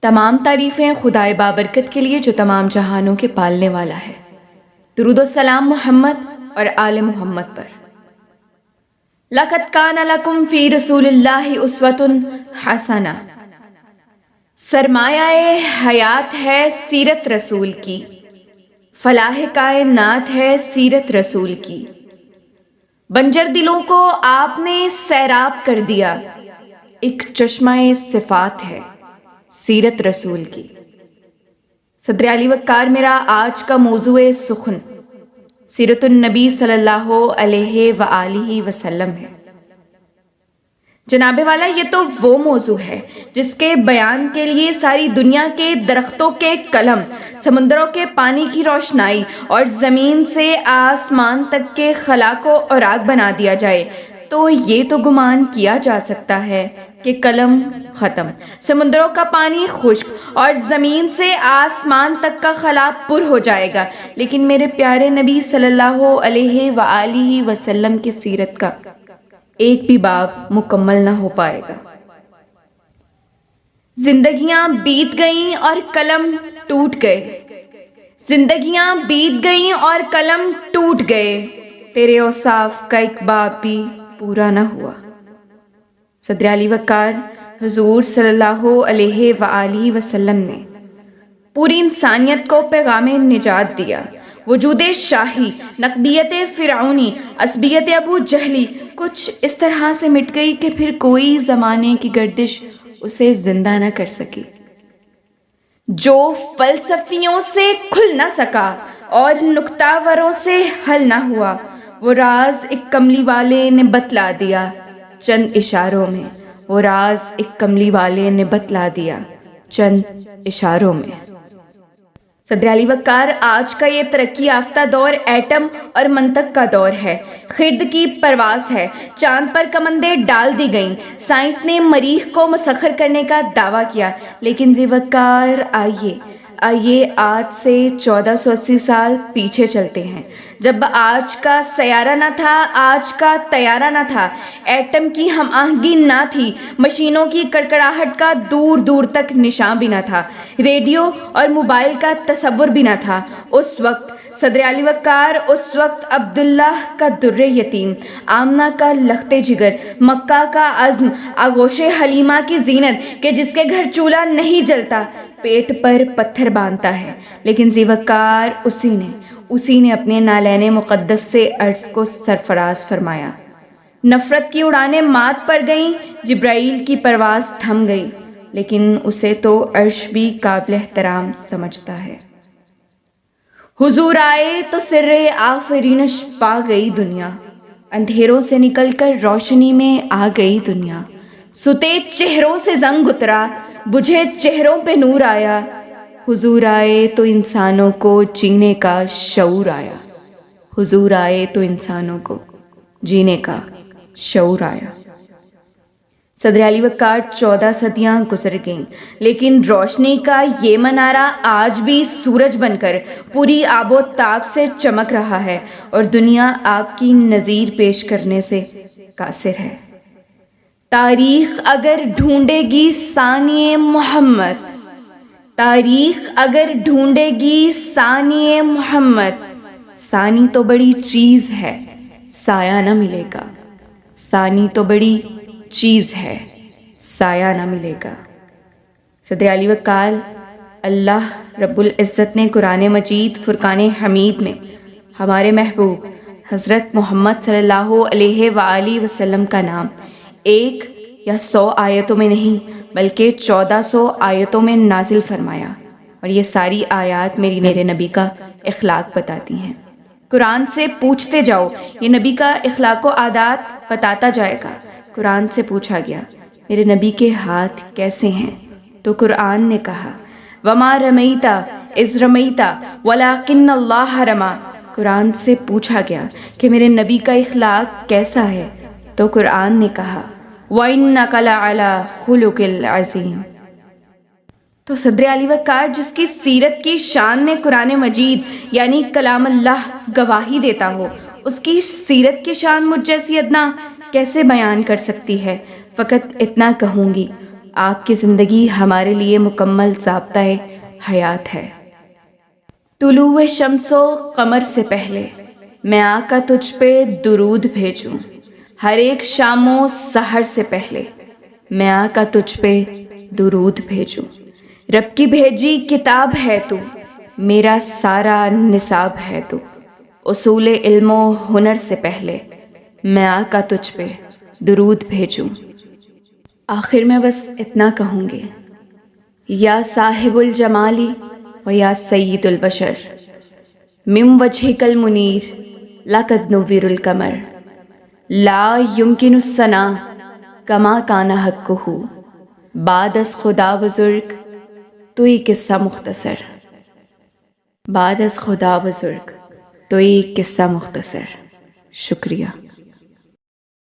تمام تعریفیں خدائے بابرکت کے لیے جو تمام جہانوں کے پالنے والا ہے۔ درود و سلام محمد اور آل محمد پر۔ لَقَدْ كَانَ لَكُمْ فِي رَسُولِ اللَّهِ أُسْوَةٌ حَسَنَةٌ۔ سرمایہ حیات ہے سیرت رسول کی، فلاح کائنات ہے سیرت رسول کی۔ بنجر دلوں کو آپ نے سیراب کر دیا، ایک چشمہ صفات ہے سیرت رسول کی۔ صدر علی وقار میرا آج کا موضوع سخن سیرت النبی صلی اللہ علیہ وآلہ وسلم ہے۔ جناب والا، یہ تو وہ موضوع ہے جس کے بیان کے لیے ساری دنیا کے درختوں کے قلم، سمندروں کے پانی کی روشنائی اور زمین سے آسمان تک کے خلا کو اوراق بنا دیا جائے تو یہ تو گمان کیا جا سکتا ہے کہ قلم ختم، سمندروں کا پانی خشک اور زمین سے آسمان تک کا خلا پر ہو جائے گا، لیکن میرے پیارے نبی صلی اللہ علیہ وآلہ وسلم کی سیرت کا ایک بھی باب مکمل نہ ہو پائے گا۔ زندگیاں بیت گئیں اور قلم ٹوٹ گئے، زندگیاں بیت گئیں اور قلم ٹوٹ گئے، تیرے اوصاف کا ایک باب بھی پورا نہ ہوا۔ صدر علی وقار حضور صلی اللہ علیہ وآلہ وسلم نے پوری انسانیت کو پیغام نجات دیا۔ وجود شاہی، نقبیت فرعونی، عصبیت ابو جہلی کچھ اس طرح سے مٹ گئی کہ پھر کوئی زمانے کی گردش اسے زندہ نہ کر سکی۔ جو فلسفیوں سے کھل نہ سکا اور نکتہ وروں سے حل نہ ہوا، وہ راز ایک کملی والے نے بتلا دیا چند اشاروں میں، وہ راز ایک کملی والے نے بتلا دیا چند اشاروں میں۔ صدر علی وقار آج کا یہ ترقی یافتہ دور ایٹم اور منطق کا دور ہے، خرد کی پرواز ہے، چاند پر کمندیں ڈال دی گئیں، سائنس نے مریخ کو مسخر کرنے کا دعویٰ کیا، لیکن ذی وقار آئیے آج سے 1480 سال پیچھے چلتے ہیں، جب آج کا سیارہ نہ تھا، آج کا طیارہ نہ تھا، ایٹم کی ہم آہنگی نہ تھی، مشینوں کی کڑکڑاہٹ کا دور دور تک نشان بھی نہ تھا، ریڈیو اور موبائل کا تصور بھی نہ تھا۔ اس وقت صدر علی وقار، اس وقت عبداللہ کا در یتیم، آمنہ کا لخت جگر، مکہ کا عزم، آغوش حلیمہ کی زینت کہ جس کے گھر چولہا نہیں جلتا پیٹ پر پتھر باندھتا ہے، لیکن ذی وقار اسی نے اپنے نالین مقدس سے عرش کو سرفراز فرمایا۔ نفرت کی اڑانیں مات پڑ گئیں، جبرائیل کی پرواز تھم گئی، لیکن اسے تو عرش بھی قابل احترام سمجھتا ہے۔ حضور آئے تو سر آفرینش پا گئی دنیا، اندھیروں سے نکل کر روشنی میں آ گئی دنیا، ستے چہروں سے زنگ اترا، بجھے چہروں پہ نور آیا، حضور آئے تو انسانوں کو جینے کا شعور آیا، حضور آئے تو انسانوں کو جینے کا شعور آیا۔ صدر علی وقار 14 صدیاں گزر گئیں، لیکن روشنی کا یہ منارہ آج بھی سورج بن کر پوری آب و تاب سے چمک رہا ہے اور دنیا آپ کی نظیر پیش کرنے سے قاصر ہے۔ تاریخ اگر ڈھونڈے گی ثانی محمد، تاریخ اگر ڈھونڈے گی ثانی محمد، ثانی تو بڑی چیز ہے سایہ نہ ملے گا، ثانی تو بڑی چیز ہے سایہ نہ ملے گا۔ صدر علی وقار، اللہ رب العزت نے قرآن مجید فرقان حمید میں ہمارے محبوب حضرت محمد صلی اللہ علیہ وآلہ وسلم کا نام 1 یا 100 آیتوں میں نہیں بلکہ 1400 آیتوں میں نازل فرمایا، اور یہ ساری آیات میرے نبی کا اخلاق بتاتی ہیں۔ قرآن سے پوچھتے جاؤ، یہ نبی کا اخلاق و عادات بتاتا جائے گا۔ قرآن سے پوچھا گیا میرے نبی کے ہاتھ کیسے ہیں، تو قرآن نے کہا وما رمیت اذ رمیت ولکن اللہ رمی۔ قرآن سے پوچھا گیا کہ میرے نبی کا اخلاق کیسا ہے، تو قرآن نے کہا وَإِنَّكَ لَعَلَىٰ خُلُقٍ عَظِيمٍ۔ تو صدر علی وقار جس کی سیرت کی شان میں قرآن مجید یعنی کلام اللہ گواہی دیتا ہو، اس کی سیرت کی شان مجھ جیسی ادنا کیسے بیان کر سکتی ہے؟ فقط اتنا کہوں گی، آپ کی زندگی ہمارے لیے مکمل ضابطۂ حیات ہے۔ طلوع شمس و قمر سے پہلے میں آقا تجھ پہ درود بھیجوں، ہر ایک شام و سحر سے پہلے میں آقا تجھ پہ درود بھیجوں۔ رب کی بھیجی کتاب ہے تو، میرا سارا نصاب ہے تو، اصول علم و ہنر سے پہلے میں آقا تجھ پہ درود بھیجوں۔ آخر میں بس اتنا کہوں گی، یا صاحب الجمالی و یا سید البشر من وجهک المنیر لقد نور القمر لا يمکن الثنا کما کان حقہ بعد از خدا بزرگ توئی قصہ مختصر، بعد از خدا بزرگ توئی قصہ مختصر۔ شکریہ۔